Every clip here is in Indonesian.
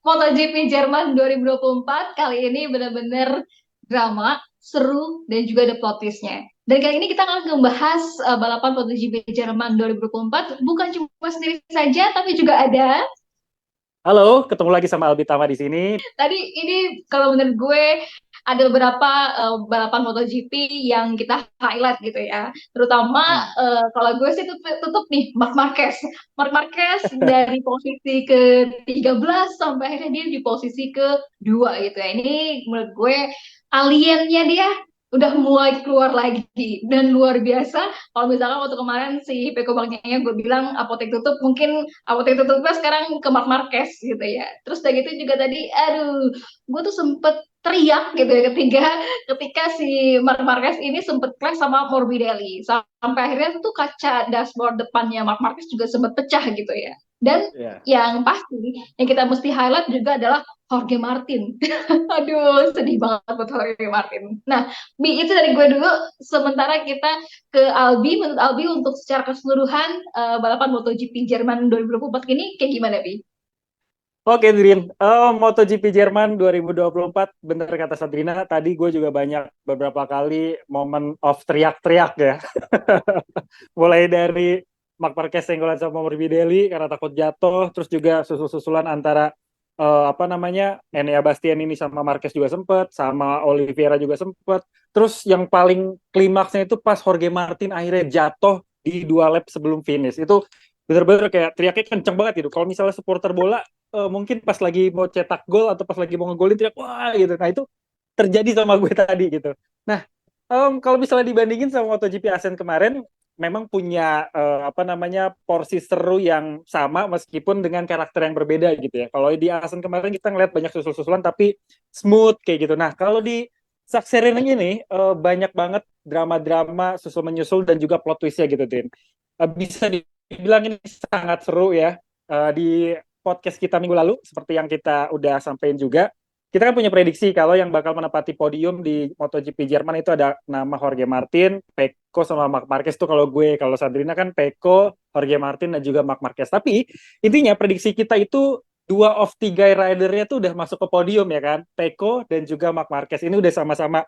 MotoGP Jerman 2024 kali ini benar-benar drama, seru, dan juga ada plot twist-nya. Dan kali ini kita akan membahas balapan MotoGP Jerman 2024 bukan cuma sendiri saja, tapi juga ada Halo, ketemu lagi sama Albi Tama di sini. tadi ini kalau menurut gue ada beberapa balapan MotoGP yang kita highlight gitu ya. Terutama Hmm. kalau gue sih tutup nih Marc Marquez. Marc Marquez dari posisi ke-13 sampai akhirnya dia di posisi kedua gitu ya. Ini menurut gue aliennya dia udah mulai keluar lagi dan luar biasa. Kalau misalkan waktu kemarin si Peko Bagnaia gue bilang apotek tutup, mungkin apotek tutupnya sekarang ke Marc Marquez gitu ya. Terus udah gitu juga tadi, aduh, gue tuh sempet teriak gitu ya ketika si Marc Marquez ini sempet clash sama Morbidelli sampai akhirnya tuh kaca dashboard depannya Marc Marquez juga sempet pecah gitu ya. Dan Ya. yang pasti yang kita mesti highlight juga adalah Jorge Martin. Aduh, sedih banget buat Jorge Martin. Nah, Bi, itu dari gue dulu. Sementara kita ke Albi, menurut Albi untuk secara keseluruhan balapan MotoGP Jerman 2024 ini kayak gimana, Bi? Oke, Drin. MotoGP Jerman 2024, bener kata Sabrina. Tadi gue juga banyak beberapa kali momen of teriak-teriak ya. Mulai dari Marc Marquez senggolan sama Morbidelli karena takut jatuh, terus juga susul-susulan antara apa namanya Enea Bastian ini sama Marquez juga sempet, sama Oliveira juga sempet. Terus yang paling klimaksnya itu pas Jorge Martin akhirnya jatuh di 2 lap sebelum finish. Itu bener-bener kayak teriaknya kenceng banget gitu. Kalau misalnya supporter bola mungkin pas lagi mau cetak gol atau pas lagi mau ngegolin teriak wah gitu. Nah itu terjadi sama gue tadi gitu. Nah kalau misalnya dibandingin sama MotoGP Asen kemarin, memang punya apa namanya porsi seru yang sama meskipun dengan karakter yang berbeda gitu ya. Kalau di Asen kemarin kita ngeliat banyak susul-susulan tapi smooth kayak gitu. Nah kalau di Saksering ini banyak banget drama-drama susul menyusul dan juga plot twistnya gitu, Din. Bisa dibilang ini sangat seru ya. Di podcast kita minggu lalu, seperti yang kita udah sampaikan juga, kita kan punya prediksi kalau yang bakal menempati podium di MotoGP Jerman itu ada nama Jorge Martin, Pecco sama Marc Marquez tuh kalau Sandrina kan Pecco, Jorge Martin dan juga Marc Marquez. Tapi intinya prediksi kita itu dua of tiga ridernya tuh udah masuk ke podium ya kan, Pecco dan juga Marc Marquez ini udah sama-sama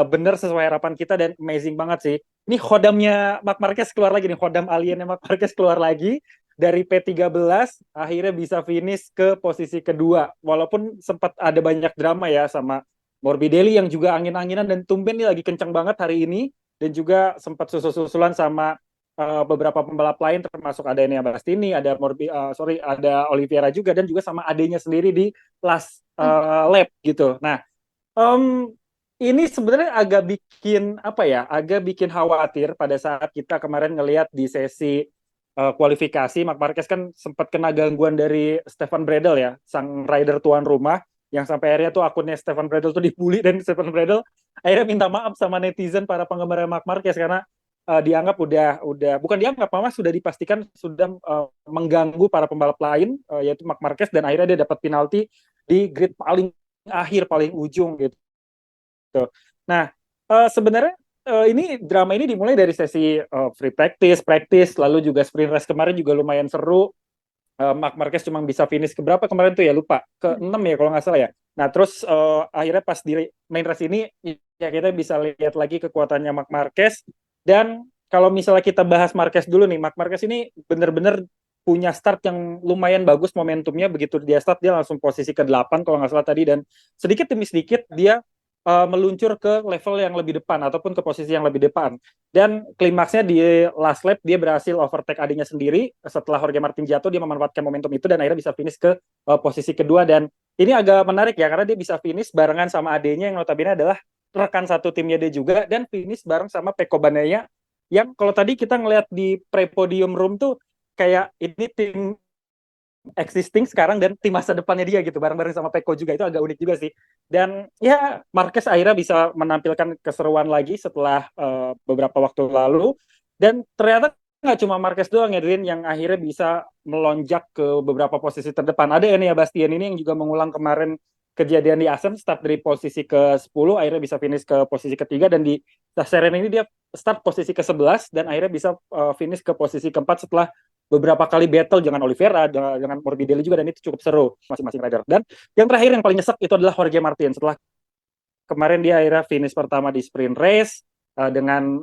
bener sesuai harapan kita dan amazing banget sih. Ini Khodamnya Marc Marquez keluar lagi nih, Khodam aliennya Marc Marquez keluar lagi dari P13 akhirnya bisa finish ke posisi kedua walaupun sempat ada banyak drama ya sama Morbidelli yang juga angin-anginan dan tumben nih lagi kencang banget hari ini dan juga sempat susul-susulan sama beberapa pembalap lain termasuk ada Enea Bastini, ada Oliveira juga dan juga sama adanya sendiri di last lap gitu. Nah, um, ini sebenarnya agak bikin khawatir pada saat kita kemarin ngelihat di sesi kualifikasi. Marc Marquez kan sempat kena gangguan dari Stefan Bradl ya, sang rider tuan rumah yang sampai akhirnya tuh akunnya Stefan Bradl tuh dibully dan Stefan Bradl akhirnya minta maaf sama netizen para penggemar Marc Marquez karena dianggap udah bukan dianggap malah sudah dipastikan sudah mengganggu para pembalap lain yaitu Marc Marquez dan akhirnya dia dapat penalti di grid paling akhir paling ujung gitu. Nah, sebenarnya ini drama ini dimulai dari sesi free practice, lalu juga sprint race kemarin juga lumayan seru. Marc Marquez cuma bisa finish ke berapa kemarin tuh ya lupa ke 6 ya kalau nggak salah ya. Nah terus akhirnya pas di main race ini ya kita bisa lihat lagi kekuatannya Marc Marquez dan kalau misalnya kita bahas Marquez dulu nih, Marc Marquez ini benar-benar punya start yang lumayan bagus momentumnya begitu dia start dia langsung posisi ke-8 kalau nggak salah tadi dan sedikit demi sedikit dia meluncur ke level yang lebih depan ataupun ke posisi yang lebih depan. Dan klimaksnya di last lap dia berhasil overtake adiknya sendiri. Setelah Jorge Martin jatuh dia memanfaatkan momentum itu dan akhirnya bisa finish ke posisi kedua. Dan ini agak menarik ya karena dia bisa finish barengan sama adiknya yang notabene adalah rekan satu timnya dia juga dan finish bareng sama Pecco Bagnaia yang kalau tadi kita ngelihat di pre-podium room tuh kayak ini tim existing sekarang dan tim masa depannya dia gitu bareng-bareng sama Pecco juga itu agak unik juga sih dan ya Marquez akhirnya bisa menampilkan keseruan lagi setelah beberapa waktu lalu dan ternyata nggak cuma Marquez doang ya Drin yang akhirnya bisa melonjak ke beberapa posisi terdepan ada Enea Bastian ini yang juga mengulang kemarin kejadian di Asen start dari posisi ke-10 akhirnya bisa finish ke posisi ketiga dan di Seren ini dia start posisi ke-11 dan akhirnya bisa finish ke posisi keempat setelah beberapa kali battle dengan Oliveira, dengan Morbidelli juga, dan itu cukup seru masing-masing rider. Dan yang terakhir yang paling nyesek itu adalah Jorge Martin. Setelah kemarin dia akhirnya finish pertama di sprint race dengan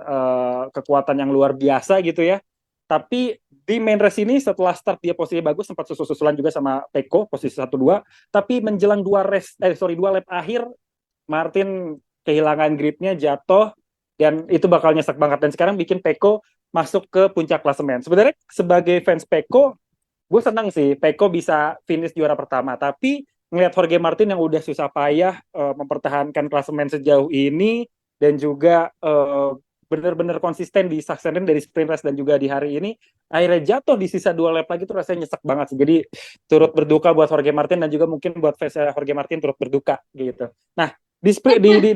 kekuatan yang luar biasa gitu ya. Tapi di main race ini setelah start dia posisi bagus, sempat susul-susulan juga sama Pecco posisi 1-2, tapi menjelang dua lap akhir Martin kehilangan gripnya, jatuh, dan itu bakal nyesek banget. Dan sekarang bikin Pecco masuk ke puncak klasemen. Sebenarnya sebagai fans Pecco, gue senang sih Pecco bisa finish juara pertama, tapi ngelihat Jorge Martin yang udah susah payah mempertahankan klasemen sejauh ini, dan juga benar-benar konsisten di saksenin dari sprint race dan juga di hari ini, akhirnya jatuh di sisa 2 lap lagi, tuh rasanya nyesek banget sih. Jadi turut berduka buat Jorge Martin, dan juga mungkin buat fans Jorge Martin turut berduka gitu. Nah, di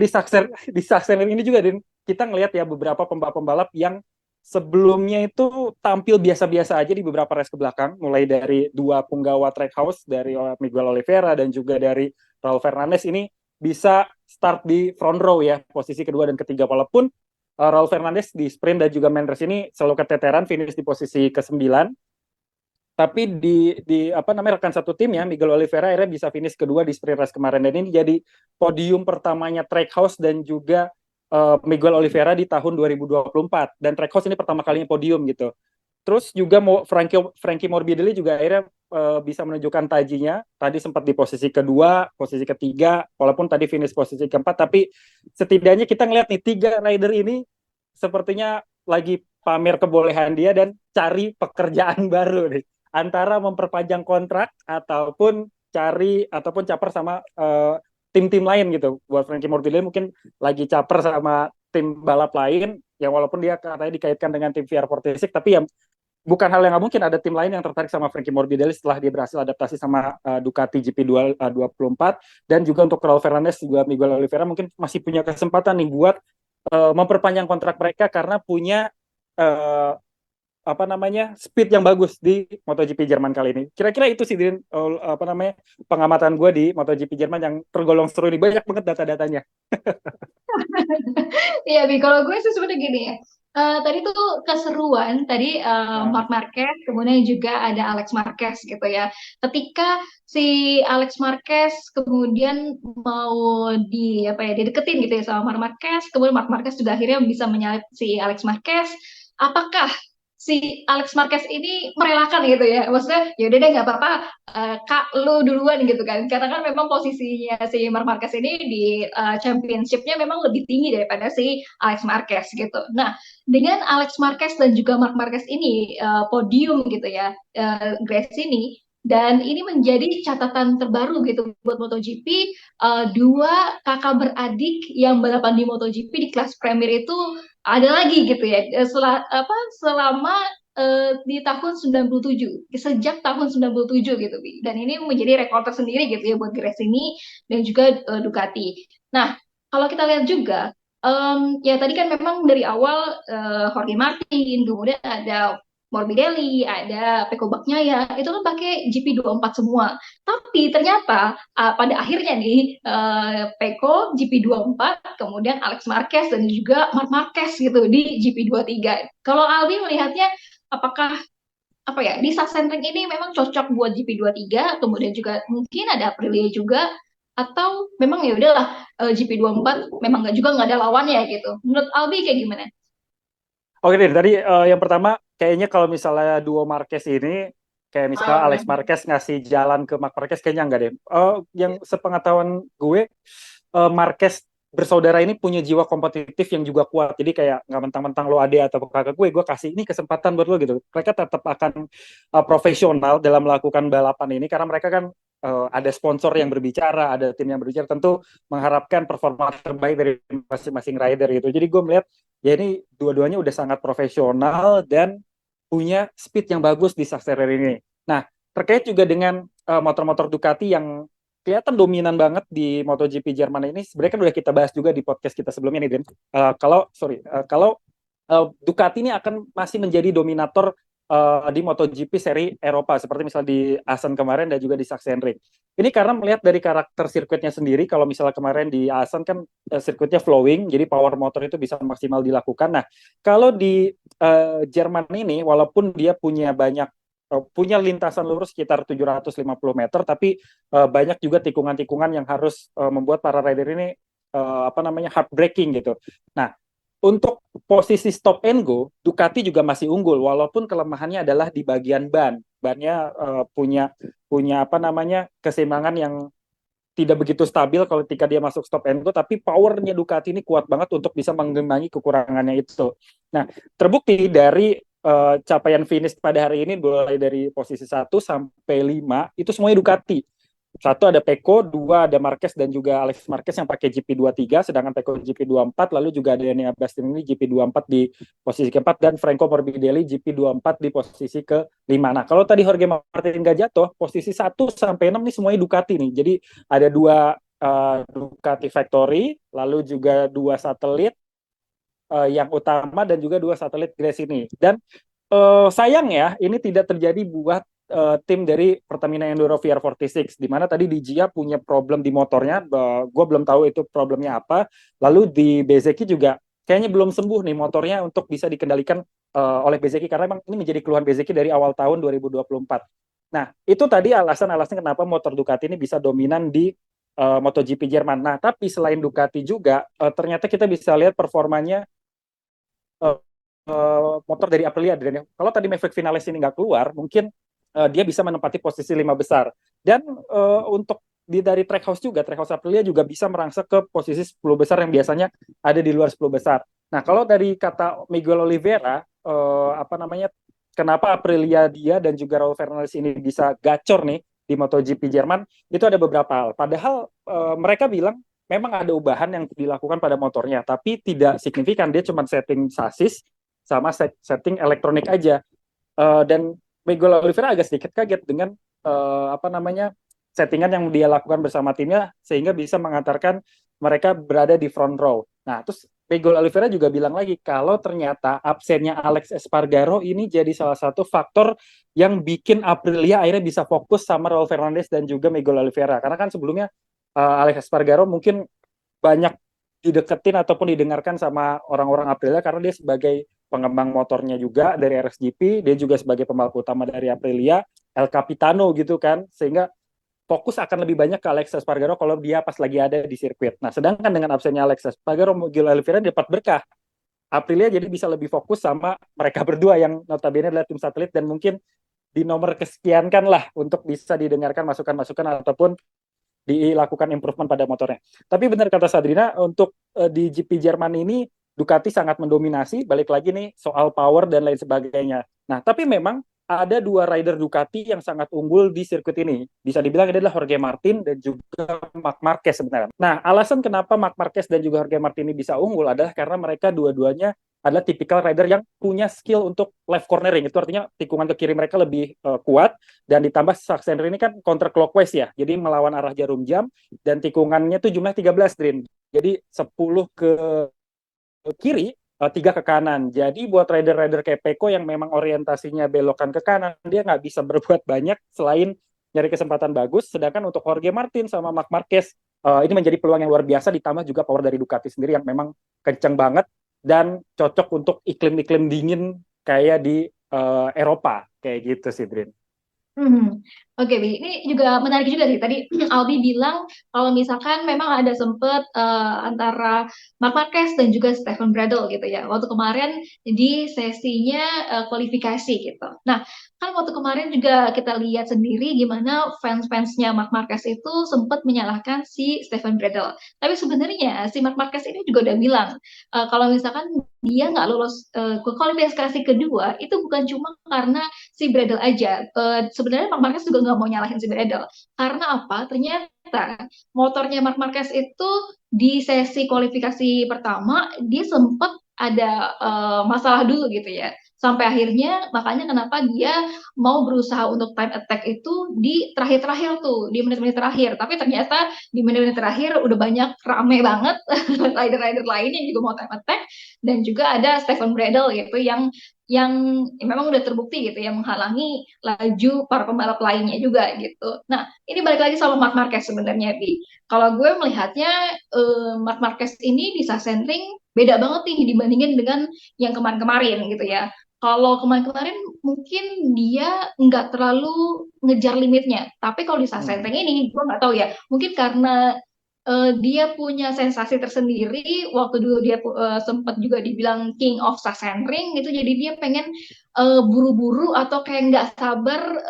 saksenin ini juga kita ngelihat ya beberapa pembalap-pembalap yang sebelumnya itu tampil biasa-biasa aja di beberapa race ke belakang, mulai dari dua punggawa Trackhouse, dari Miguel Oliveira dan juga dari Raul Fernandez, ini bisa start di front row ya, posisi kedua dan ketiga, walaupun Raul Fernandez di sprint dan juga main race ini selalu keteteran finish di posisi ke-9, tapi di apa namanya, rekan satu tim ya, Miguel Oliveira akhirnya bisa finish kedua di sprint race kemarin, dan ini jadi podium pertamanya Trackhouse dan juga Miguel Oliveira di tahun 2024, dan Trackhouse ini pertama kalinya podium gitu. Terus juga Frankie Morbidelli juga akhirnya bisa menunjukkan tajinya. Tadi sempat di posisi kedua, posisi ketiga, walaupun tadi finish posisi keempat, tapi setidaknya kita ngeliat nih 3 rider ini sepertinya lagi pamer kebolehan dia dan cari pekerjaan baru nih. Antara memperpanjang kontrak ataupun caper sama tim-tim lain gitu. Buat Frankie Morbidelli mungkin lagi caper sama tim balap lain, yang walaupun dia katanya dikaitkan dengan tim VR46, tapi ya bukan hal yang nggak mungkin ada tim lain yang tertarik sama Frankie Morbidelli setelah dia berhasil adaptasi sama Ducati GP24, dan juga untuk Raul Fernandez juga Miguel Oliveira mungkin masih punya kesempatan nih buat memperpanjang kontrak mereka karena punya apa namanya, speed yang bagus di MotoGP Jerman kali ini. Kira-kira itu sih apa namanya, pengamatan gue di MotoGP Jerman yang tergolong seru ini, banyak banget data-datanya. Iya, Bi, kalau gue sih sebenarnya gini ya. Tadi tuh keseruan, tadi Nah, Marc Marquez, kemudian juga ada Alex Marquez gitu ya. Ketika si Alex Marquez kemudian mau apa ya, dideketin gitu ya sama Marc Marquez, kemudian Marc Marquez juga akhirnya bisa menyalip si Alex Marquez. Apakah si Alex Marquez ini merelakan gitu ya? Maksudnya, ya udah deh nggak apa-apa, Kak, lu duluan gitu kan. Karena kan memang posisinya si Marc Marquez ini di championship-nya memang lebih tinggi daripada si Alex Marquez gitu. Nah, dengan Alex Marquez dan juga Marc Marquez ini podium gitu ya, Grace ini, dan ini menjadi catatan terbaru gitu buat MotoGP. Dua kakak beradik yang balapan di MotoGP di kelas Premier itu ada lagi gitu ya. Selama di tahun 97, sejak tahun 97 gitu, Bi. Dan ini menjadi rekor tersendiri gitu ya buat Gresini dan juga Ducati. Nah, kalau kita lihat juga, ya tadi kan memang dari awal Jorge Martin, kemudian ada Morbidelli, ada Pecco Bagnaia, itu kan pakai GP24 semua. Tapi ternyata pada akhirnya nih Pecco GP24, kemudian Alex Marquez dan juga Marc Marquez gitu di GP23. Kalau Albi melihatnya, apakah apa ya, di Sachsenring ini memang cocok buat GP23, kemudian juga mungkin ada Aprilia juga, atau memang ya udahlah GP24 memang nggak ada lawannya gitu. Menurut Albi kayak gimana? oke deh, tadi yang pertama kayaknya kalau misalnya duo Marquez ini, kayak misalnya Alex Marquez ngasih jalan ke Marc Marquez, kayaknya enggak deh. Yang sepengetahuan gue, Marquez bersaudara ini punya jiwa kompetitif yang juga kuat. Jadi kayak nggak mentang-mentang lo adik atau kakak gue kasih ini kesempatan buat lo gitu. Mereka tetap akan profesional dalam melakukan balapan ini, karena mereka kan ada sponsor yang berbicara, ada tim yang berbicara, tentu mengharapkan performa terbaik dari masing-masing rider gitu. Jadi gue melihat ya ini dua-duanya udah sangat profesional dan punya speed yang bagus di Sachsenring ini. Nah, terkait juga dengan motor-motor Ducati yang kelihatan dominan banget di MotoGP Jerman ini, sebenarnya kan udah kita bahas juga di podcast kita sebelumnya nih, Din. Kalau Ducati ini akan masih menjadi dominator di MotoGP seri Eropa seperti misalnya di Assen kemarin dan juga di Sachsenring. Ini karena melihat dari karakter sirkuitnya sendiri, kalau misalnya kemarin di Assen kan sirkuitnya flowing, jadi power motor itu bisa maksimal dilakukan. Nah, kalau di Jerman ini, walaupun dia punya lintasan lurus sekitar 750 meter, tapi banyak juga tikungan-tikungan yang harus membuat para rider ini apa namanya hard braking gitu. Nah, untuk posisi stop and go, Ducati juga masih unggul, walaupun kelemahannya adalah di bagian ban. Bannya punya apa namanya keseimbangan yang tidak begitu stabil kalau ketika dia masuk stop and go, tapi powernya Ducati ini kuat banget untuk bisa mengimbangi kekurangannya itu. Nah, terbukti dari capaian finish pada hari ini mulai dari posisi 1 sampai 5 itu semuanya Ducati. Satu ada Pecco, dua ada Marquez dan juga Alex Marquez yang pakai GP23, sedangkan Pecco GP24, lalu juga ada Enea Bastianini GP24 di posisi keempat, dan Franco Morbidelli GP24 di posisi ke-5. Nah, kalau tadi Jorge Martin nggak jatuh, posisi 1 sampai 6 ini semuanya Ducati nih. Jadi ada dua Ducati Factory, lalu juga dua satelit yang utama dan juga dua satelit Gresini. Dan sayang ya, ini tidak terjadi buat tim dari Pertamina Enduro VR46, di mana tadi di Gia punya problem di motornya, gue belum tahu itu problemnya apa. Lalu di Bezzecchi juga kayaknya belum sembuh nih motornya untuk bisa dikendalikan oleh Bezzecchi, karena memang ini menjadi keluhan Bezzecchi dari awal tahun 2024. Nah, itu tadi alasan-alasan kenapa motor Ducati ini bisa dominan di MotoGP Jerman. Nah, tapi selain Ducati juga, ternyata kita bisa lihat performanya uh, motor dari Aprilia. Kalau tadi Maverick Vinales ini nggak keluar, mungkin dia bisa menempati posisi 5 besar. Dan untuk dari Trackhouse juga, Trackhouse Aprilia juga bisa merangsek ke posisi 10 besar yang biasanya ada di luar 10 besar. Nah, kalau dari kata Miguel Oliveira, apa namanya, kenapa Aprilia dia dan juga Raul Fernandez ini bisa gacor nih di MotoGP Jerman, itu ada beberapa hal. Padahal mereka bilang memang ada ubahan yang dilakukan pada motornya, tapi tidak signifikan. Dia cuma setting sasis sama setting elektronik aja. Dan Miguel Oliveira agak sedikit kaget dengan apa namanya settingan yang dia lakukan bersama timnya sehingga bisa mengantarkan mereka berada di front row. Nah, terus Miguel Oliveira juga bilang lagi kalau ternyata absennya Alex Espargaro ini jadi salah satu faktor yang bikin Aprilia akhirnya bisa fokus sama Raul Fernandez dan juga Miguel Oliveira. Karena kan sebelumnya Alex Espargaro mungkin banyak dideketin ataupun didengarkan sama orang-orang Aprilia karena dia sebagai pengembang motornya juga dari RSGP, dia juga sebagai pembalap utama dari Aprilia, El Capitano gitu kan, sehingga fokus akan lebih banyak ke Alex Espargaro kalau dia pas lagi ada di sirkuit. Nah, sedangkan dengan absennya Alex Espargaro, Miguel Oliveira dapat berkah. Aprilia jadi bisa lebih fokus sama mereka berdua yang notabene adalah tim satelit dan mungkin di nomor kesekian kan lah untuk bisa didengarkan masukan-masukan ataupun dilakukan improvement pada motornya. Tapi benar kata Sadrina, untuk di GP Jerman ini Ducati sangat mendominasi, balik lagi nih soal power dan lain sebagainya. Nah, tapi memang ada dua rider Ducati yang sangat unggul di sirkuit ini. Bisa dibilang ini adalah Jorge Martin dan juga Marc Marquez sebenarnya. Nah, alasan kenapa Marc Marquez dan juga Jorge Martin ini bisa unggul adalah karena mereka dua-duanya adalah tipikal rider yang punya skill untuk left cornering. Itu artinya tikungan ke kiri mereka lebih kuat, dan ditambah Sachsenring ini kan counter clockwise ya, jadi melawan arah jarum jam, dan tikungannya tuh jumlah 13, Drin. Jadi 10 ke kiri, 3 ke kanan. Jadi buat rider-rider kayak Pecco yang memang orientasinya belokan ke kanan, dia nggak bisa berbuat banyak selain nyari kesempatan bagus. Sedangkan untuk Jorge Martin sama Marc Marquez, ini menjadi peluang yang luar biasa, ditambah juga power dari Ducati sendiri yang memang kenceng banget dan cocok untuk iklim-iklim dingin kayak di Eropa. Kayak gitu sih, Drin. Oke, Bi. Ini juga menarik juga sih. Tadi Albi bilang kalau misalkan memang ada sempet antara Marc Marquez dan juga Stefan Bradl gitu ya. Waktu kemarin di sesinya kualifikasi gitu. Nah, kan waktu kemarin juga kita lihat sendiri gimana fans-fansnya Marc Marquez itu sempat menyalahkan si Stefan Bradl. Tapi sebenarnya si Marc Marquez ini juga udah bilang kalau misalkan dia nggak lolos ke kualifikasi kedua itu bukan cuma karena si Bradl aja. Sebenarnya Marc Marquez juga nggak mau nyalahin si Bradl. Karena apa? Ternyata motornya Marc Marquez itu di sesi kualifikasi pertama dia sempat ada masalah dulu gitu ya. Sampai akhirnya makanya kenapa dia mau berusaha untuk time attack itu di terakhir-terakhir tuh, di menit-menit terakhir. Tapi ternyata di menit-menit terakhir udah banyak rame banget rider-rider lain yang juga mau time attack, dan juga ada Stefan Bradl gitu yang yang memang udah terbukti gitu ya menghalangi laju para pembalap lainnya juga gitu. Nah, ini balik lagi sama Marc Marquez sebenarnya, Bi. Kalau gue melihatnya Marc Marquez ini di Sachsenring beda banget nih dibandingin dengan yang kemarin-kemarin gitu ya. Kalau kemarin-kemarin mungkin dia nggak terlalu ngejar limitnya, tapi kalau di Hmm. Sachsenring ini gue nggak tahu ya, mungkin karena dia punya sensasi tersendiri waktu dulu dia sempat juga dibilang King of Sachsenring itu jadi dia pengen buru-buru atau kayak nggak sabar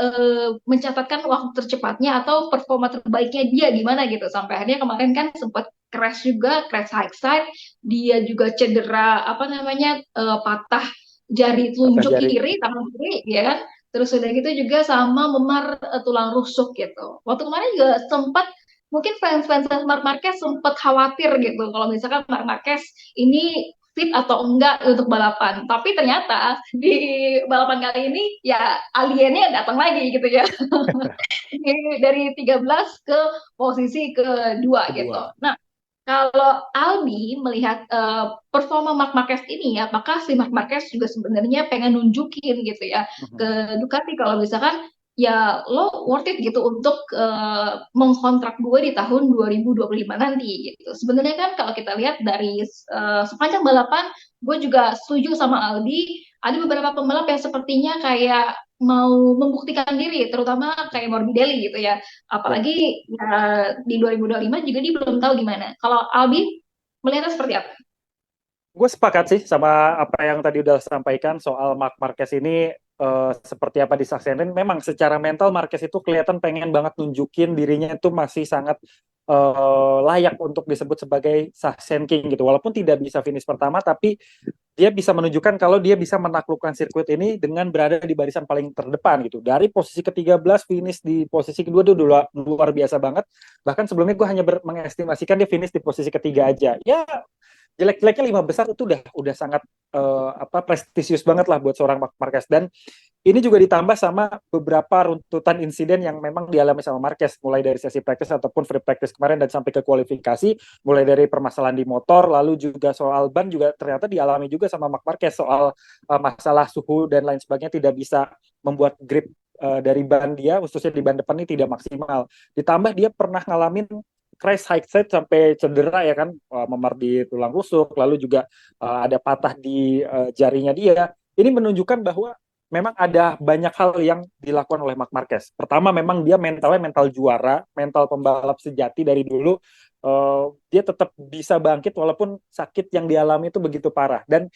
mencatatkan waktu tercepatnya atau performa terbaiknya dia gimana gitu sampai akhirnya kemarin kan sempat crash juga crash high side dia juga cedera apa namanya patah jari Patah telunjuk jari. kiri tangan kiri ya kan terus udah gitu juga sama memar tulang rusuk gitu waktu kemarin juga sempat mungkin fans-fans Marc Marquez sempat khawatir gitu kalau misalkan Marc Marquez ini fit atau enggak untuk balapan. Tapi ternyata di balapan kali ini ya aliennya datang lagi gitu ya. Dari 13 ke posisi kedua gitu. Kedua. Nah, kalau Albi melihat performa Marc Marquez ini, ya, apakah si Marc Marquez juga sebenarnya pengen nunjukin gitu ya Mhm. ke Ducati kalau misalkan ya lo worth it gitu untuk mengkontrak gue di tahun 2025 nanti gitu. Sebenarnya kan kalau kita lihat dari sepanjang balapan, gue juga setuju sama Albi. Ada beberapa pembalap yang sepertinya kayak mau membuktikan diri, terutama kayak Morbidelli gitu ya. Ya. Apalagi ya, di 2025 juga dia belum tahu gimana. Kalau Albi melihatnya seperti apa? Gue sepakat sih sama apa yang tadi udah sampaikan soal Marc Marquez ini seperti apa di Sachsenring. Memang secara mental Marquez itu kelihatan pengen banget nunjukin dirinya itu masih sangat layak untuk disebut sebagai Sachsen King gitu. Walaupun tidak bisa finish pertama, tapi dia bisa menunjukkan kalau dia bisa menaklukkan sirkuit ini dengan berada di barisan paling terdepan gitu. Dari posisi ke-13 finish di posisi kedua itu luar biasa banget. Bahkan sebelumnya gue hanya mengestimasikan dia finish di posisi ketiga aja. Ya jelek-jeleknya 5 besar itu udah sangat apa prestisius banget lah buat seorang Marquez dan ini juga ditambah sama beberapa runtutan insiden yang memang dialami sama Marquez mulai dari sesi practice ataupun free practice kemarin dan sampai ke kualifikasi mulai dari permasalahan di motor lalu juga soal ban juga ternyata dialami juga sama Marc Marquez soal masalah suhu dan lain sebagainya tidak bisa membuat grip dari ban dia khususnya di ban depan ini tidak maksimal ditambah dia pernah ngalamin crash high side sampai cedera ya kan memar di tulang rusuk lalu juga ada patah di jarinya dia ini menunjukkan bahwa memang ada banyak hal yang dilakukan oleh Marc Marquez. Pertama memang dia mentalnya mental juara, mental pembalap sejati dari dulu. Dia tetap bisa bangkit walaupun sakit yang dialami itu begitu parah. Dan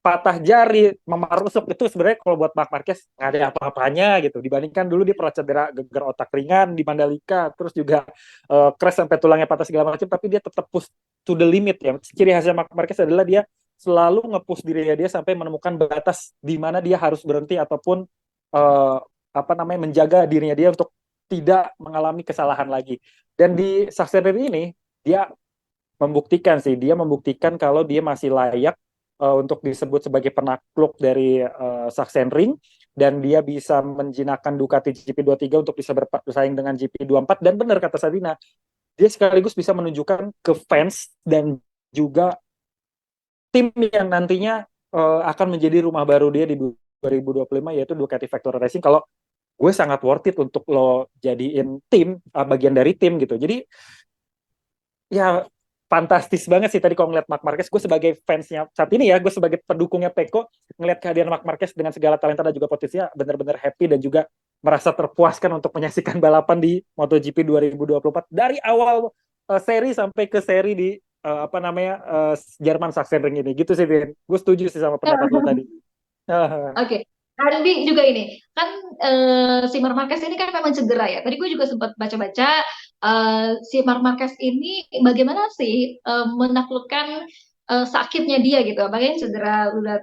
patah jari, memar rusuk itu sebenarnya kalau buat Marc Marquez nggak ada apa-apanya gitu. Dibandingkan dulu dia pernah cedera gegar otak ringan di Mandalika, terus juga crash sampai tulangnya patah segala macam, tapi dia tetap push to the limit ya. Ciri khasnya Marc Marquez adalah dia selalu nge-push dirinya dia sampai menemukan batas di mana dia harus berhenti ataupun apa namanya menjaga dirinya dia untuk tidak mengalami kesalahan lagi. Dan di Sachsenring ini dia membuktikan kalau dia masih layak untuk disebut sebagai penakluk dari Sachsenring dan dia bisa menjinakkan Ducati GP23 untuk bisa bersaing dengan GP24 dan benar kata Sabina dia sekaligus bisa menunjukkan ke fans dan juga tim yang nantinya akan menjadi rumah baru dia di 2025 yaitu Ducati Factory Racing kalau gue sangat worth it untuk lo jadiin tim bagian dari tim gitu jadi ya fantastis banget sih tadi kalau ngeliat Marc Marquez gue sebagai fansnya saat ini ya gue sebagai pendukungnya Peko ngeliat kehadiran Marc Marquez dengan segala talenta dan juga potensinya benar-benar happy dan juga merasa terpuaskan untuk menyaksikan balapan di MotoGP 2024 dari awal seri sampai ke seri di apa namanya Jerman Sachsenring ini gitu sih Vin gue setuju sih sama pendapat lo tadi. Oke. Andi juga ini kan si Marc Marquez ini kan memang cedera ya. Tadi gue juga sempat baca-baca si Marc Marquez ini bagaimana sih menaklukkan sakitnya dia gitu. Bagaimana cedera udah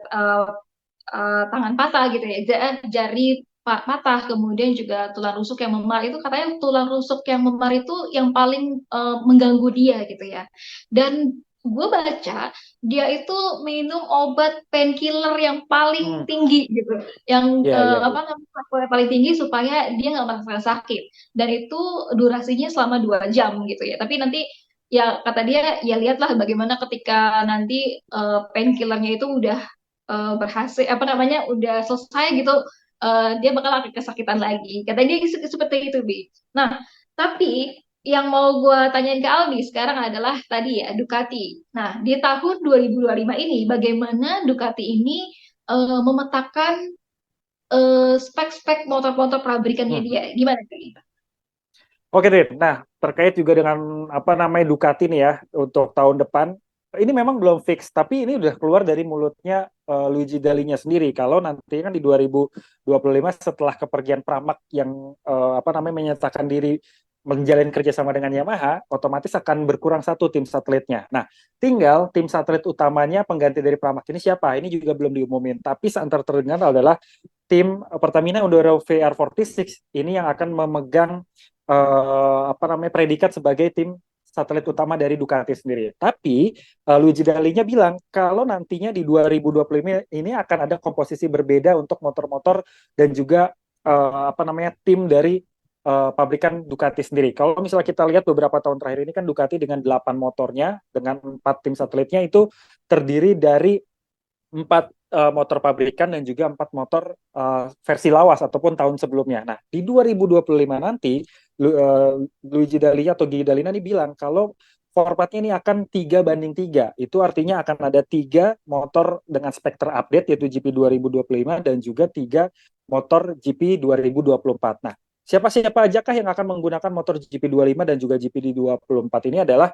tangan patah gitu ya, jari patah, kemudian juga tulang rusuk yang memar itu katanya tulang rusuk yang memar itu yang paling mengganggu dia gitu ya. Dan gue baca dia itu minum obat painkiller yang paling Hmm. tinggi gitu, yang Ya, ya, ya. apa namanya paling tinggi supaya dia nggak merasakan sakit. Dan itu durasinya selama 2 jam gitu ya. Tapi nanti ya kata dia ya lihatlah bagaimana ketika nanti painkillernya itu udah berhasil apa namanya udah selesai gitu, dia bakal akan kesakitan lagi. Katanya dia seperti itu, Bi. Nah, tapi yang mau gue tanyain ke Aldi sekarang adalah tadi ya Ducati. Nah, di tahun 2025 ini bagaimana Ducati ini memetakan spek-spek motor-motor pabrikannya Hmm. dia? Gimana sih? Oke, Dit. Nah, terkait juga dengan apa namanya Ducati nih ya untuk tahun depan, ini memang belum fix, tapi ini udah keluar dari mulutnya Luigi Dalinya sendiri. Kalau nanti kan di 2025 setelah kepergian Pramac yang apa namanya menyatakan diri menjalin kerjasama dengan Yamaha, otomatis akan berkurang satu tim satelitnya. Nah, tinggal tim satelit utamanya pengganti dari Pramac ini siapa? Ini juga belum diumumin. Tapi seantar terdengar adalah tim Pertamina Enduro VR46 ini yang akan memegang apa namanya predikat sebagai tim satelit utama dari Ducati sendiri. Tapi Luigi Dalinya bilang kalau nantinya di 2025 ini akan ada komposisi berbeda untuk motor-motor dan juga apa namanya tim dari pabrikan Ducati sendiri. Kalau misalnya kita lihat beberapa tahun terakhir ini kan Ducati dengan 8 motornya dengan 4 tim satelitnya itu terdiri dari 4 motor pabrikan dan juga 4 motor versi lawas ataupun tahun sebelumnya. Nah, di 2025 nanti Luigi Dallina atau Gigi Dallina ini bilang kalau formatnya ini akan 3-3. Itu artinya akan ada 3 motor dengan spek terupdate yaitu GP 2025 dan juga 3 motor GP 2024. Nah, siapa-siapa ajakah yang akan menggunakan motor GP25 dan juga GP di 24 ini adalah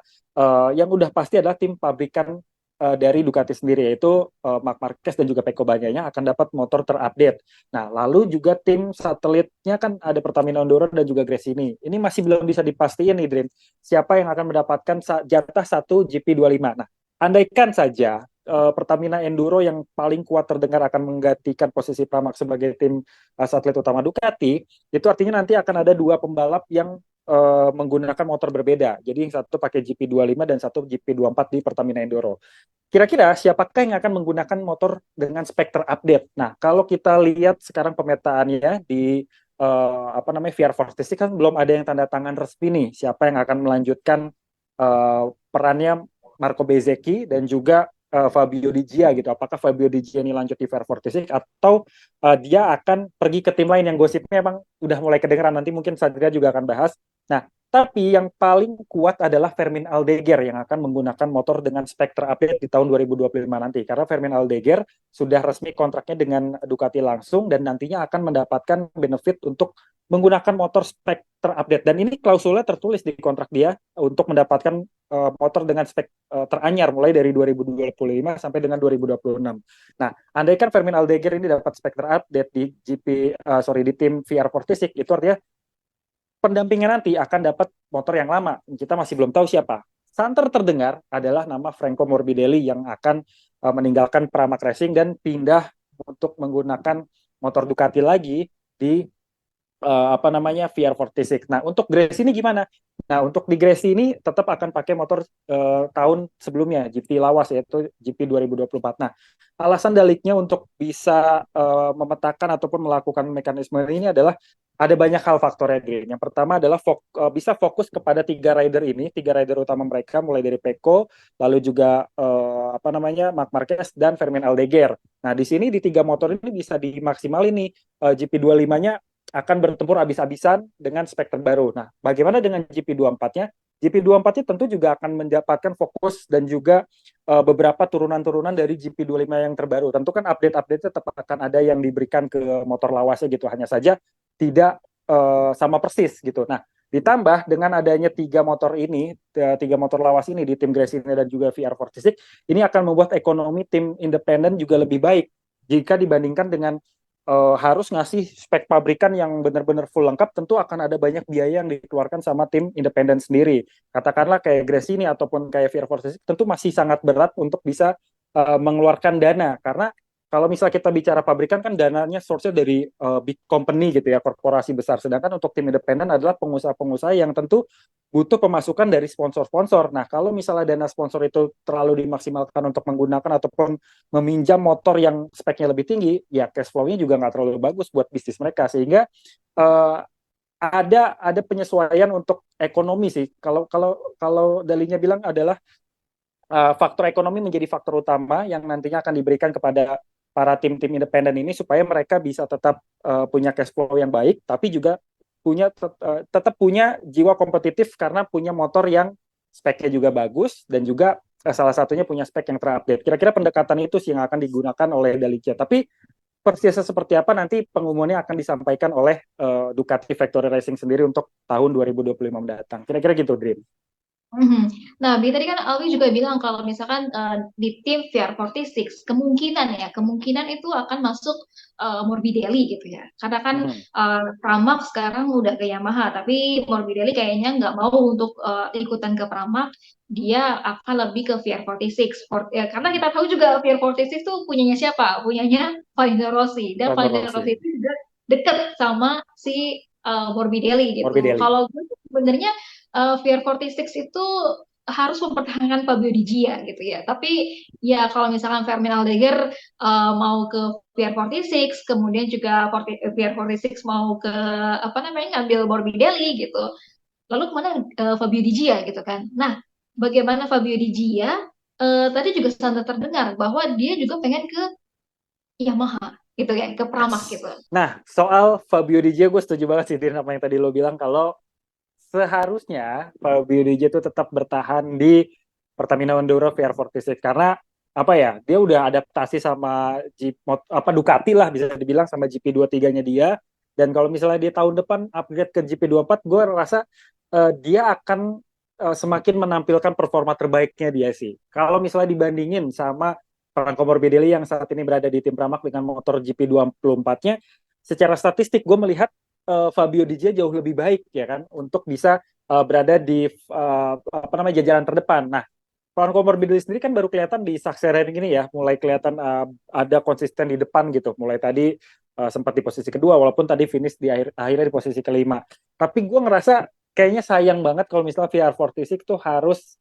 yang udah pasti adalah tim pabrikan dari Ducati sendiri yaitu Marc Marquez dan juga Pecco Bagnaia akan dapat motor terupdate. Nah, lalu juga tim satelitnya kan ada Pertamina Enduro dan juga Gresini. Ini masih belum bisa dipastikan nih, Drin, siapa yang akan mendapatkan jatah 1 GP25. Nah, andaikan saja Pertamina Enduro yang paling kuat terdengar akan menggantikan posisi Pramac sebagai tim satelit utama Ducati, itu artinya nanti akan ada 2 pembalap yang menggunakan motor berbeda. Jadi yang satu pakai GP25 dan satu GP24 di Pertamina Enduro. Kira-kira siapakah yang akan menggunakan motor dengan spek terupdate? Nah, kalau kita lihat sekarang pemetaannya di apa namanya VR46 kan belum ada yang tanda tangan resmi nih siapa yang akan melanjutkan perannya Marco Bezzecchi dan juga Fabio Di Gia gitu. Apakah Fabio Di Gia ini lanjut di VR46 atau dia akan pergi ke tim lain yang gosipnya emang udah mulai kedengeran, nanti mungkin Sadria juga akan bahas. Nah, tapi yang paling kuat adalah Fermin Aldeguer yang akan menggunakan motor dengan spek terupdate di tahun 2025 nanti. Karena Fermin Aldeguer sudah resmi kontraknya dengan Ducati langsung dan nantinya akan mendapatkan benefit untuk menggunakan motor spek terupdate. Dan ini klausulnya tertulis di kontrak dia untuk mendapatkan motor dengan spek teranyar mulai dari 2025 sampai dengan 2026. Nah, andaikan Fermin Aldeguer ini dapat spek terupdate di di tim VR46, itu artinya pendampingnya nanti akan dapat motor yang lama. Kita masih belum tahu siapa. Santer terdengar adalah nama Franco Morbidelli yang akan meninggalkan Pramac Racing dan pindah untuk menggunakan motor Ducati lagi di apa namanya VR46. Nah, untuk Gracie ini gimana? Nah, untuk di Gracie ini tetap akan pakai motor tahun sebelumnya GP lawas yaitu GP 2024. Nah, alasan daliknya untuk bisa memetakan ataupun melakukan mekanisme ini adalah ada banyak hal faktornya, Dri. Yang pertama adalah bisa fokus kepada 3 rider ini, 3 rider utama mereka mulai dari Pecco, lalu juga apa namanya Marc Marquez dan Fermin Aldeguer. Nah, di sini di 3 motor ini bisa dimaksimalin nih GP25-nya akan bertempur habis-habisan dengan spek terbaru. Nah, bagaimana dengan GP24-nya? GP24-nya tentu juga akan mendapatkan fokus dan juga beberapa turunan-turunan dari GP25 yang terbaru. Tentu kan update-update tetap akan ada yang diberikan ke motor lawasnya gitu. Hanya saja tidak sama persis gitu. Nah, ditambah dengan adanya 3 motor ini, 3 motor lawas ini di tim Gresini dan juga VR46, ini akan membuat ekonomi tim independen juga lebih baik jika dibandingkan dengan harus ngasih spek pabrikan yang benar-benar full lengkap. Tentu akan ada banyak biaya yang dikeluarkan sama tim independen sendiri. Katakanlah kayak Gresini ataupun kayak VR46 tentu masih sangat berat untuk bisa mengeluarkan dana, karena kalau misalnya kita bicara pabrikan kan dananya source-nya dari big company gitu ya, korporasi besar. Sedangkan untuk tim independen adalah pengusaha-pengusaha yang tentu butuh pemasukan dari sponsor-sponsor. Nah, kalau misalnya dana sponsor itu terlalu dimaksimalkan untuk menggunakan ataupun meminjam motor yang speknya lebih tinggi, ya cash flow-nya juga nggak terlalu bagus buat bisnis mereka. Sehingga uh, ada penyesuaian untuk ekonomi sih. Kalau Dalinya bilang adalah faktor ekonomi menjadi faktor utama yang nantinya akan diberikan kepada para tim-tim independen ini supaya mereka bisa tetap punya cash flow yang baik, tapi juga tetap punya jiwa kompetitif karena punya motor yang speknya juga bagus dan juga salah satunya punya spek yang terupdate. Kira-kira pendekatan itu sih yang akan digunakan oleh Dalia. Tapi persisnya seperti apa nanti pengumumannya akan disampaikan oleh Ducati Factory Racing sendiri untuk tahun 2025 mendatang. Kira-kira gitu, Dream. Mhm. Nah, tadi kan Alwi juga bilang kalau misalkan di tim VR46 kemungkinan itu akan masuk Morbidelli gitu ya. Karena kan Mhm. Pramac sekarang udah ke Yamaha, tapi Morbidelli kayaknya nggak mau untuk ikutan ke Pramac, dia akan lebih ke VR46. Karena kita tahu juga VR46 tuh punyanya siapa? Punyanya Valentino Rossi. Dan Lando Valentino Rossi Rossi, itu juga deket sama si Morbidelli gitu. Morbidelli. Kalau gue sebenarnya VR46 itu harus mempertahankan Fabio Di Gia gitu ya. Tapi ya kalau misalkan Fermin Aldeguer mau ke VR46, kemudian juga VR46 mau ke apa namanya ngambil Morbidelli gitu. Lalu kemana Fabio Di Gia gitu kan? Nah, bagaimana Fabio Di Gia? Tadi juga sampai terdengar bahwa dia juga pengen ke Yamaha gitu ya, ke Pramac Yes. gitu. Nah, soal Fabio Di Gia gue setuju banget sih Din apa yang tadi lo bilang kalau seharusnya Fabio Di Gia itu tetap bertahan di Pertamina Enduro VR46 karena apa ya dia udah adaptasi sama Ducati lah bisa dibilang sama GP23-nya dia dan kalau misalnya dia tahun depan upgrade ke GP24 gue rasa dia akan semakin menampilkan performa terbaiknya dia sih kalau misalnya dibandingin sama Franco Morbidelli yang saat ini berada di tim Pramac dengan motor GP24-nya secara statistik gue melihat Fabio Di Gia jauh lebih baik ya kan untuk bisa berada di apa namanya jajaran terdepan. Nah, Franco Morbidelli sendiri kan baru kelihatan di Saxeren ini ya, mulai kelihatan ada konsisten di depan gitu. Mulai tadi sempat di posisi kedua, walaupun tadi finish akhirnya di posisi kelima. Tapi gue ngerasa kayaknya sayang banget kalau misalnya VR46 tuh harus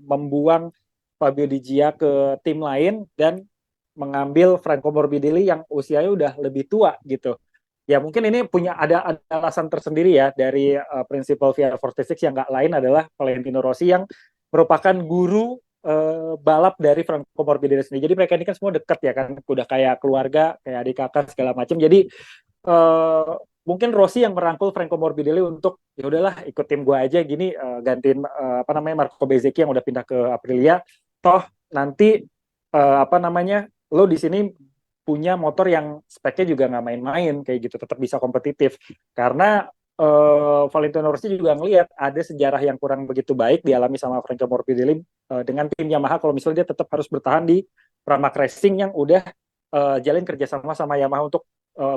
membuang Fabio Di Gia ke tim lain dan mengambil Franco Morbidelli yang usianya udah lebih tua gitu. Ya mungkin ini ada alasan tersendiri ya dari prinsipal VR46 yang nggak lain adalah Valentino Rossi yang merupakan guru balap dari Franco Morbidelli sendiri. Jadi mereka ini kan semua dekat ya kan, udah kayak keluarga, kayak adik kakak segala macam. Jadi uh, mungkin Rossi yang merangkul Franco Morbidelli untuk ya udahlah ikut tim gue aja gini gantiin apa namanya Marco Bezzecchi yang udah pindah ke Aprilia. Toh nanti apa namanya lo di sini punya motor yang speknya juga nggak main-main kayak gitu tetap bisa kompetitif karena Valentino Rossi juga ngelihat ada sejarah yang kurang begitu baik dialami sama Franco Morbidelli dengan tim Yamaha kalau misalnya dia tetap harus bertahan di Pramac Racing yang udah jalin kerjasama sama Yamaha untuk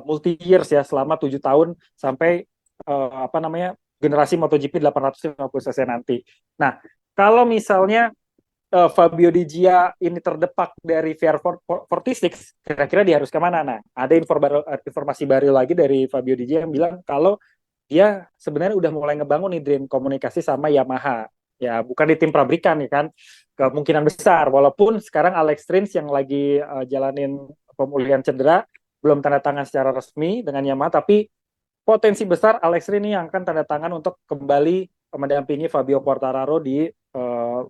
multi years ya selama 7 tahun sampai apa namanya generasi MotoGP 850 cc nanti. Nah, kalau misalnya Fabio Di Gia ini terdepak dari VR46, kira-kira dia harus kemana? Nah, ada informasi baru lagi dari Fabio Di Gia yang bilang kalau dia sebenarnya udah mulai ngebangun nih Dream komunikasi sama Yamaha. Ya, bukan di tim pabrikan ya kan. Kemungkinan besar, walaupun sekarang Alex Rins yang lagi jalanin pemulihan cedera, belum tanda tangan secara resmi dengan Yamaha, tapi potensi besar Alex Rins ini yang akan tanda tangan untuk kembali mendampingi Fabio Quartararo di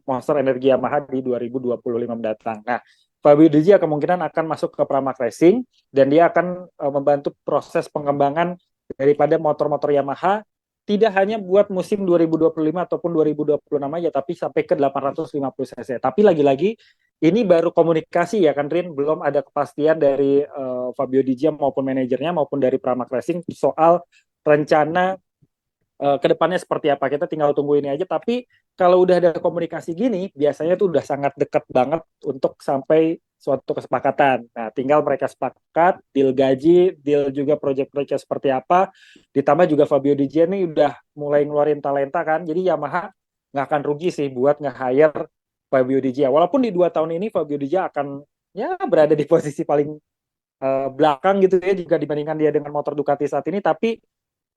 Monster Energi Yamaha di 2025 mendatang. Nah, Fabio Di Gia kemungkinan akan masuk ke Pramac Racing dan dia akan membantu proses pengembangan daripada motor-motor Yamaha tidak hanya buat musim 2025 ataupun 2026 aja, tapi sampai ke 850 cc. Tapi lagi-lagi ini baru komunikasi ya kan Rin, belum ada kepastian dari Fabio Di Gia maupun manajernya maupun dari Pramac Racing soal rencana kedepannya seperti apa. Kita tinggal tunggu ini aja. Tapi kalau udah ada komunikasi gini, biasanya tuh udah sangat dekat banget untuk sampai suatu kesepakatan. Nah, tinggal mereka sepakat, deal gaji, deal juga proyek-proyeknya seperti apa. Ditambah juga Fabio Di Gia nih udah mulai ngeluarin talenta kan. Jadi Yamaha nggak akan rugi sih buat nge-hire Fabio Di Gia. Walaupun di 2 tahun ini Fabio Di Gia akan ya berada di posisi paling belakang gitu ya jika dibandingkan dia dengan motor Ducati saat ini. Tapi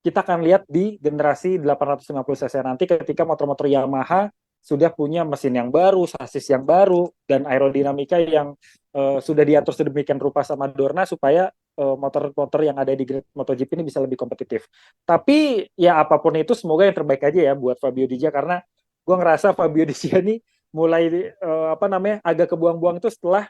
kita akan lihat di generasi 850 cc nanti ketika motor-motor Yamaha sudah punya mesin yang baru, sasis yang baru, dan aerodinamika yang sudah diatur sedemikian rupa sama Dorna supaya motor-motor yang ada di grid MotoGP ini bisa lebih kompetitif. Tapi ya apapun itu semoga yang terbaik aja ya buat Fabio Di Gia karena gue ngerasa Fabio Di Gia ini mulai apa namanya agak kebuang-buang itu setelah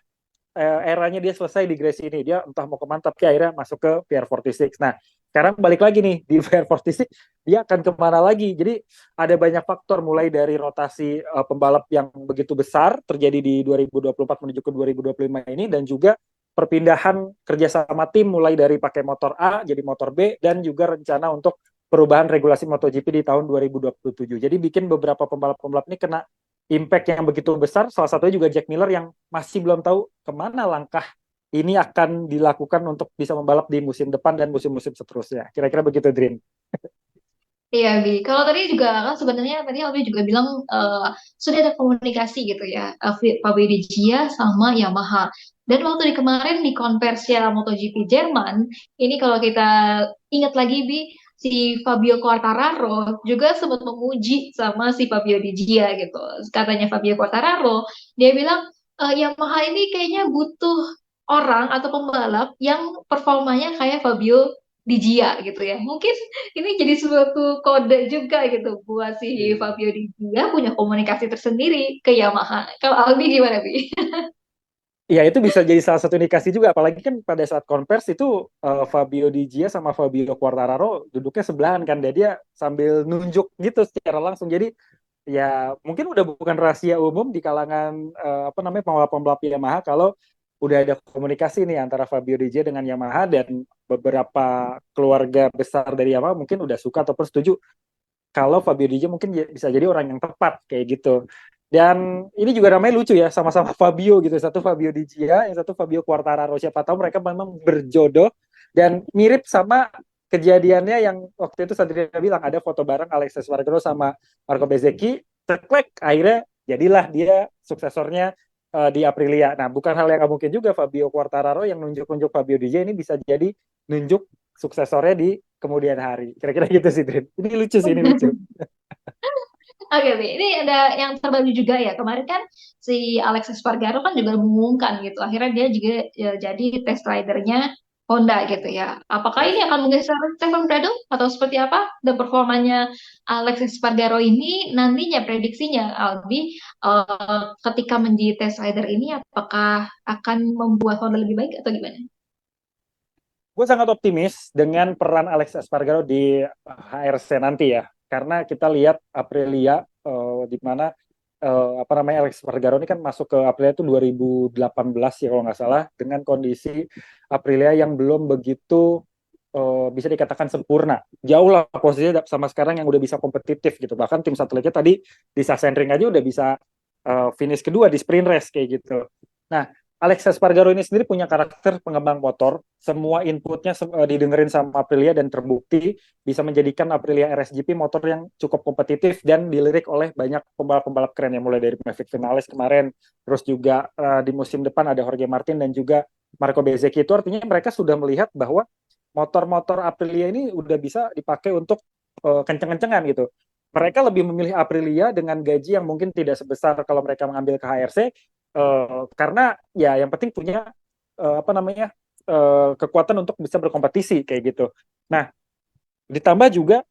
eranya dia selesai di Gracie ini, dia entah mau kemana tapi akhirnya masuk ke PR46. Nah sekarang balik lagi nih di PR46, dia akan kemana lagi. Jadi ada banyak faktor, mulai dari rotasi pembalap yang begitu besar terjadi di 2024 menuju ke 2025 ini, dan juga perpindahan kerjasama tim mulai dari pakai motor A jadi motor B, dan juga rencana untuk perubahan regulasi MotoGP di tahun 2027. Jadi bikin beberapa pembalap-pembalap ini kena impact yang begitu besar. Salah satunya juga Jack Miller yang masih belum tahu kemana langkah ini akan dilakukan untuk bisa membalap di musim depan dan musim-musim seterusnya. Kira-kira begitu, Dream. Iya, Bi. Kalau tadi juga kan sebenarnya tadi Albi juga bilang sudah ada komunikasi gitu ya, Fabio Di Gia sama Yamaha. Dan waktu di kemarin di konversi MotoGP Jerman, ini kalau kita ingat lagi, Bi, si Fabio Quartararo juga sempat memuji sama si Fabio Di Gia gitu. Katanya Fabio Quartararo, dia bilang Yamaha ini kayaknya butuh orang atau pembalap yang performanya kayak Fabio Di Gia gitu ya. Mungkin ini jadi suatu kode juga gitu buat si Hmm. Fabio Di Gia punya komunikasi tersendiri ke Yamaha. Kalau Albi gimana, Bi? Ya itu bisa jadi salah satu indikasi juga, apalagi kan pada saat konvers itu Fabio Di Gia sama Fabio Quartararo duduknya sebelahan kan, dan dia sambil nunjuk gitu secara langsung. Jadi ya mungkin udah bukan rahasia umum di kalangan apa namanya pembalap-pembalap Yamaha kalau udah ada komunikasi nih antara Fabio Di Gia dengan Yamaha, dan beberapa keluarga besar dari Yamaha mungkin udah suka ataupun setuju kalau Fabio Di Gia mungkin bisa jadi orang yang tepat kayak gitu. Dan ini juga namanya lucu ya, sama-sama Fabio gitu. Satu Fabio Di Gia, yang satu Fabio Quartararo. Siapa tahu mereka memang berjodoh, dan mirip sama kejadiannya yang waktu itu Sandrina bilang ada foto bareng Alex Espargaro sama Marco Bezzecchi, ceklek akhirnya jadilah dia suksesornya di Aprilia. Nah, bukan hal yang gak mungkin juga Fabio Quartararo yang nunjuk-nunjuk Fabio Di Gia ini bisa jadi nunjuk suksesornya di kemudian hari. Kira-kira gitu sih, Drin. Ini lucu sih, ini lucu. Oke, Bi. Ini ada yang terbaru juga ya. Kemarin kan si Alex Espargaro kan juga mengumumkan gitu. Akhirnya dia juga ya, jadi test ridernya Honda gitu ya. Apakah ini Yes. akan menggeser Stefan Bradl atau seperti apa? Dan performanya Alex Espargaro ini nantinya prediksinya Albi ketika menjadi test rider ini apakah akan membuat Honda lebih baik atau gimana? Gue sangat optimis dengan peran Alex Espargaro di HRC nanti ya, karena kita lihat Aprilia di mana apa namanya Alex Espargaro ini kan masuk ke Aprilia itu 2018 ya kalau nggak salah, dengan kondisi Aprilia yang belum begitu bisa dikatakan sempurna. Jauh lah posisinya sama sekarang yang udah bisa kompetitif gitu. Bahkan tim satelitnya tadi di Sachsenring aja udah bisa finish kedua di sprint race kayak gitu. Nah, Alex Espargaro ini sendiri punya karakter pengembang motor. Semua inputnya didengerin sama Aprilia dan terbukti bisa menjadikan Aprilia RSGP motor yang cukup kompetitif dan dilirik oleh banyak pembalap-pembalap keren, yang mulai dari Maverick Vinales kemarin, terus juga di musim depan ada Jorge Martin dan juga Marco Bezzecchi. Itu artinya mereka sudah melihat bahwa motor-motor Aprilia ini udah bisa dipakai untuk kenceng-kencengan gitu. Mereka lebih memilih Aprilia dengan gaji yang mungkin tidak sebesar kalau mereka mengambil ke HRC, karena ya yang penting punya apa namanya kekuatan untuk bisa berkompetisi kayak gitu. Nah, ditambah juga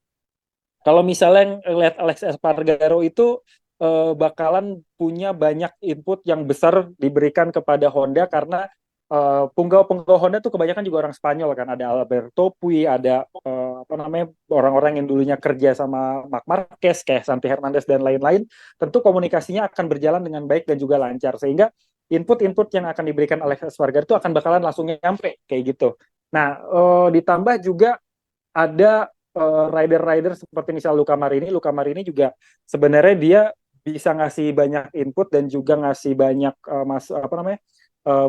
kalau misalnya lihat Alex Espargaro itu bakalan punya banyak input yang besar diberikan kepada Honda, karena punggawa-punggawa Honda tuh kebanyakan juga orang Spanyol kan, ada Alberto Puy, ada apa namanya orang-orang yang dulunya kerja sama Marc Marquez kayak Santi Hernandez dan lain-lain. Tentu komunikasinya akan berjalan dengan baik dan juga lancar, sehingga input-input yang akan diberikan Alex Espargaro itu akan bakalan langsung nyampe kayak gitu. Nah, ditambah juga ada rider-rider seperti misal Luca Marini. Luca Marini juga sebenarnya dia bisa ngasih banyak input dan juga ngasih banyak apa namanya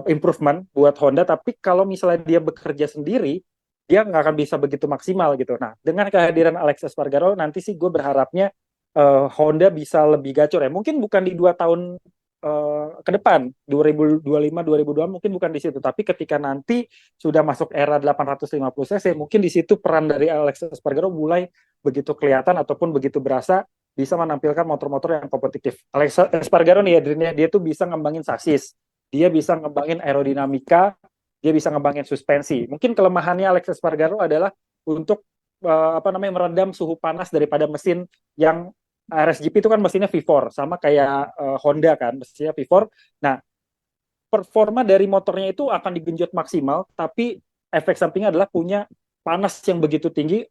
improvement buat Honda. Tapi kalau misalnya dia bekerja sendiri, dia nggak akan bisa begitu maksimal gitu. Nah, dengan kehadiran Alex Espargaro nanti sih gue berharapnya Honda bisa lebih gacor ya. Mungkin bukan di 2 tahun ke depan 2025 2002 mungkin bukan di situ, tapi ketika nanti sudah masuk era 850 cc mungkin di situ peran dari Alex Espargaro mulai begitu kelihatan ataupun begitu berasa bisa menampilkan motor-motor yang kompetitif. Alex Espargaro nih ya, dia tuh bisa ngembangin sasis, dia bisa ngembangin aerodinamika, dia bisa ngembangin suspensi. Mungkin kelemahannya Alex Espargaro adalah untuk apa namanya meredam suhu panas daripada mesin yang RSGP itu kan mesinnya V4 sama kayak Honda kan mesinnya V4. Nah, performa dari motornya itu akan digenjot maksimal, tapi efek sampingnya adalah punya panas yang begitu tinggi,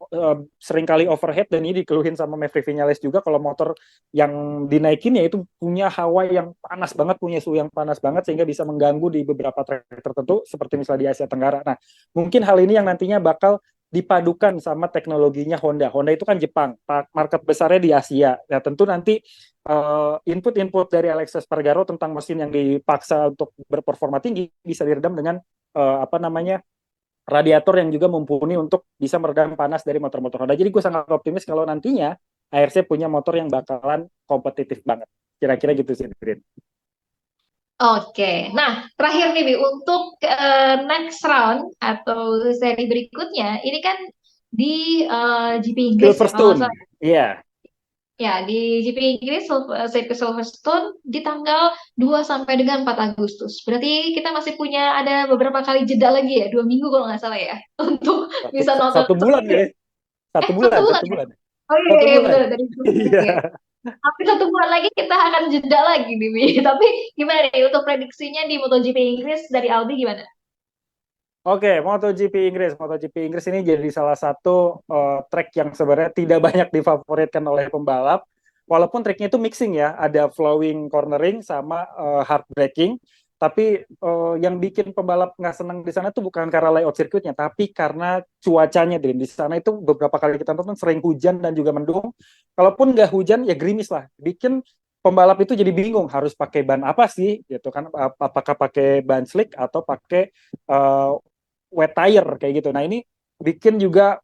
seringkali overheat, dan ini dikeluhin sama Maverick Viñales juga kalau motor yang dinaikin ya itu punya hawa yang panas banget, punya suhu yang panas banget sehingga bisa mengganggu di beberapa track tertentu seperti misalnya di Asia Tenggara. Nah, mungkin hal ini yang nantinya bakal dipadukan sama teknologinya Honda. Honda itu kan Jepang, market besarnya di Asia. Ya tentu nanti input-input dari Alexis Espargaro tentang mesin yang dipaksa untuk berperforma tinggi bisa diredam dengan apa namanya radiator yang juga mumpuni untuk bisa meredam panas dari motor-motor Honda. Jadi gue sangat optimis kalau nantinya ARC punya motor yang bakalan kompetitif banget. Kira-kira gitu sih, Green. Oke, nah terakhir nih Bi, untuk next round atau seri berikutnya, ini kan di GP Inggris ya kalau nggak Silverstone, salah. iya. Ya, di GP Inggris, sirkuit Silverstone di tanggal 2 sampai dengan 4 Agustus. Berarti kita masih punya ada beberapa kali jeda lagi ya, 2 minggu kalau nggak salah ya, untuk Satu, bisa nonton. satu bulan ya. Satu Satu bulan, bulan satu ya? bulan. Oh iya, Satu iya bulan. benar, dari Juni Iya. ya. Tapi 1 bulan lagi kita akan jeda lagi nih, Bi. Tapi gimana nih untuk prediksinya di MotoGP Inggris dari Albi gimana? Oke, MotoGP Inggris. MotoGP Inggris ini jadi salah satu track yang sebenarnya tidak banyak difavoritkan oleh pembalap. Walaupun tracknya itu mixing ya, ada flowing cornering sama hard braking. Tapi yang bikin pembalap nggak senang di sana tuh bukan karena layout sirkuitnya, tapi karena cuacanya, Din. Di sana itu beberapa kali kita tonton sering hujan dan juga mendung. Kalaupun nggak hujan, ya gerimis lah. Bikin pembalap itu jadi bingung harus pakai ban apa sih, gitu kan? Apakah pakai ban slick atau pakai eh, wet tire kayak gitu. Nah, ini bikin juga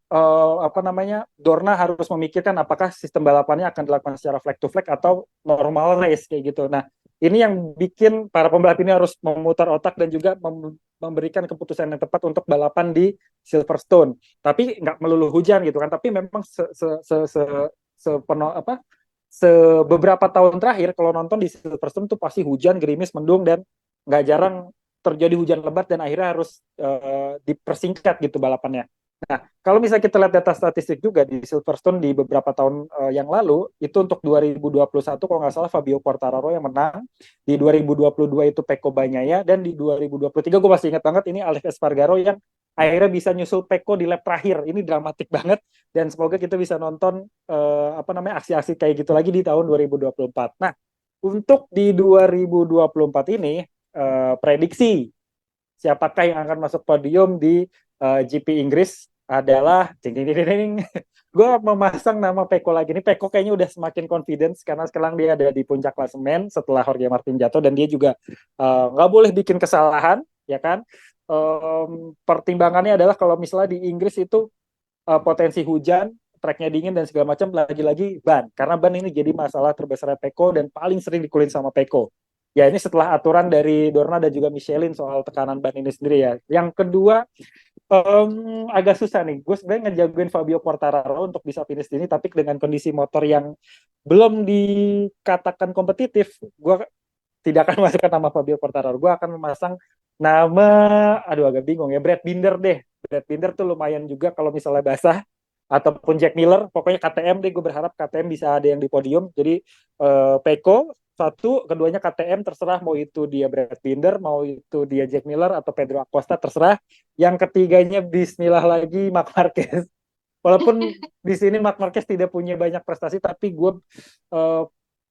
apa namanya Dorna harus memikirkan apakah sistem balapannya akan dilakukan secara flag to flag atau normal race kayak gitu. Nah, ini yang bikin para pembalap ini harus memutar otak dan juga memberikan keputusan yang tepat untuk balapan di Silverstone. Tapi nggak melulu hujan gitu kan. Tapi memang apa beberapa tahun terakhir kalau nonton di Silverstone tuh pasti hujan, gerimis, mendung, dan nggak jarang terjadi hujan lebat dan akhirnya harus dipersingkat gitu balapannya. Nah, kalau misalnya kita lihat data statistik juga di Silverstone di beberapa tahun yang lalu, itu untuk 2021 kalau nggak salah Fabio Quartararo yang menang, di 2022 itu Pecco Bagnaia, dan di 2023 gue masih ingat banget ini Alex Espargaro yang akhirnya bisa nyusul Pecco di lap terakhir. Ini dramatik banget dan semoga kita bisa nonton apa namanya aksi-aksi kayak gitu lagi di tahun 2024. Nah, untuk di 2024 ini prediksi siapakah yang akan masuk podium di GP Inggris adalah ding ding ding ding. Gue memasang nama Pecco lagi. Ini Pecco kayaknya udah semakin confidence karena sekarang dia ada di puncak klasemen setelah Jorge Martin jatuh dan dia juga nggak boleh bikin kesalahan, ya kan? Pertimbangannya adalah kalau misalnya di Inggris itu potensi hujan, treknya dingin dan segala macam, lagi-lagi ban. Karena ban ini jadi masalah terbesar Pecco dan paling sering dikulin sama Pecco. Ya ini setelah aturan dari Dorna dan juga Michelin soal tekanan ban ini sendiri ya. Yang kedua, agak susah nih. Gue sebenarnya ngejagoin Fabio Quartararo untuk bisa finish ini, tapi dengan kondisi motor yang belum dikatakan kompetitif, gue tidak akan memasukkan nama Fabio Quartararo. Gue akan memasang nama, aduh agak bingung ya, Brad Binder deh. Brad Binder tuh lumayan juga kalau misalnya basah, ataupun Jack Miller, pokoknya KTM deh, gue berharap KTM bisa ada yang di podium. Jadi Pecco satu, keduanya KTM, terserah mau itu dia Brad Binder, mau itu dia Jack Miller atau Pedro Acosta, terserah. Yang ketiganya Bismillah lagi Marc Marquez. Walaupun di sini Marc Marquez tidak punya banyak prestasi, tapi gue uh,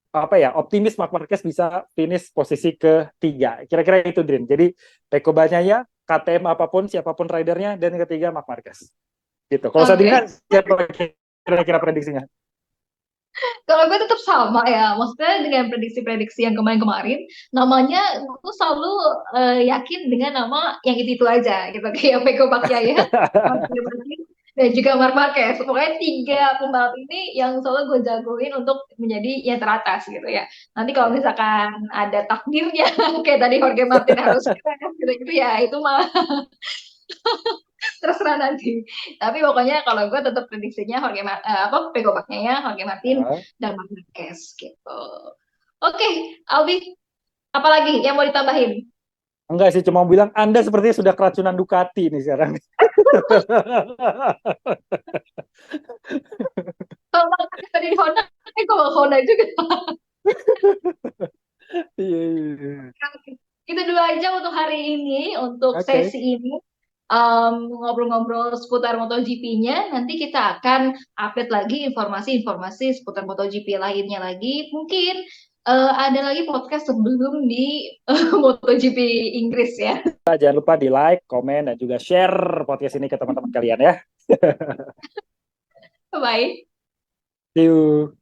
apa ya optimis Marc Marquez bisa finish posisi ketiga. Kira-kira itu Drin. Jadi Pecco Bagnaia, KTM apapun siapapun ridernya, dan ketiga Marc Marquez. Gitu. Kalau Sadrina Oke. siapa kira-kira prediksinya? Kalau gue tetap sama ya, maksudnya dengan prediksi-prediksi yang kemarin-kemarin, namanya gue selalu yakin dengan nama yang itu aja, gitu kayak Peko Bakayaya, Martin Martin, dan juga Marc Marquez. Pokoknya 3 pembalap ini yang selalu gue jagoin untuk menjadi yang teratas gitu ya. Nanti kalau misalkan ada takdirnya, kayak tadi Jorge Martin harus keren gitu-gitu ya, itu mah terserah nanti. Tapi pokoknya kalau gue tetap prediksinya apa Peko Bagnaia, Jorge Martin dan Marc Marquez gitu. Oke, Albi, apalagi yang mau ditambahin? Enggak sih, cuma bilang Anda sepertinya sudah keracunan Ducati nih sekarang. Kalau Marc Marquez tadi di Honda, kalau Honda juga. Iya, iya, iya. Itu dulu aja untuk hari ini, untuk Oke. sesi ini. Ngobrol-ngobrol seputar MotoGP-nya. Nanti kita akan update lagi informasi-informasi seputar MotoGP lainnya lagi. Mungkin ada lagi podcast sebelum di MotoGP Inggris ya. Jangan lupa di like, komen, dan juga share podcast ini ke teman-teman kalian ya. Bye. See you.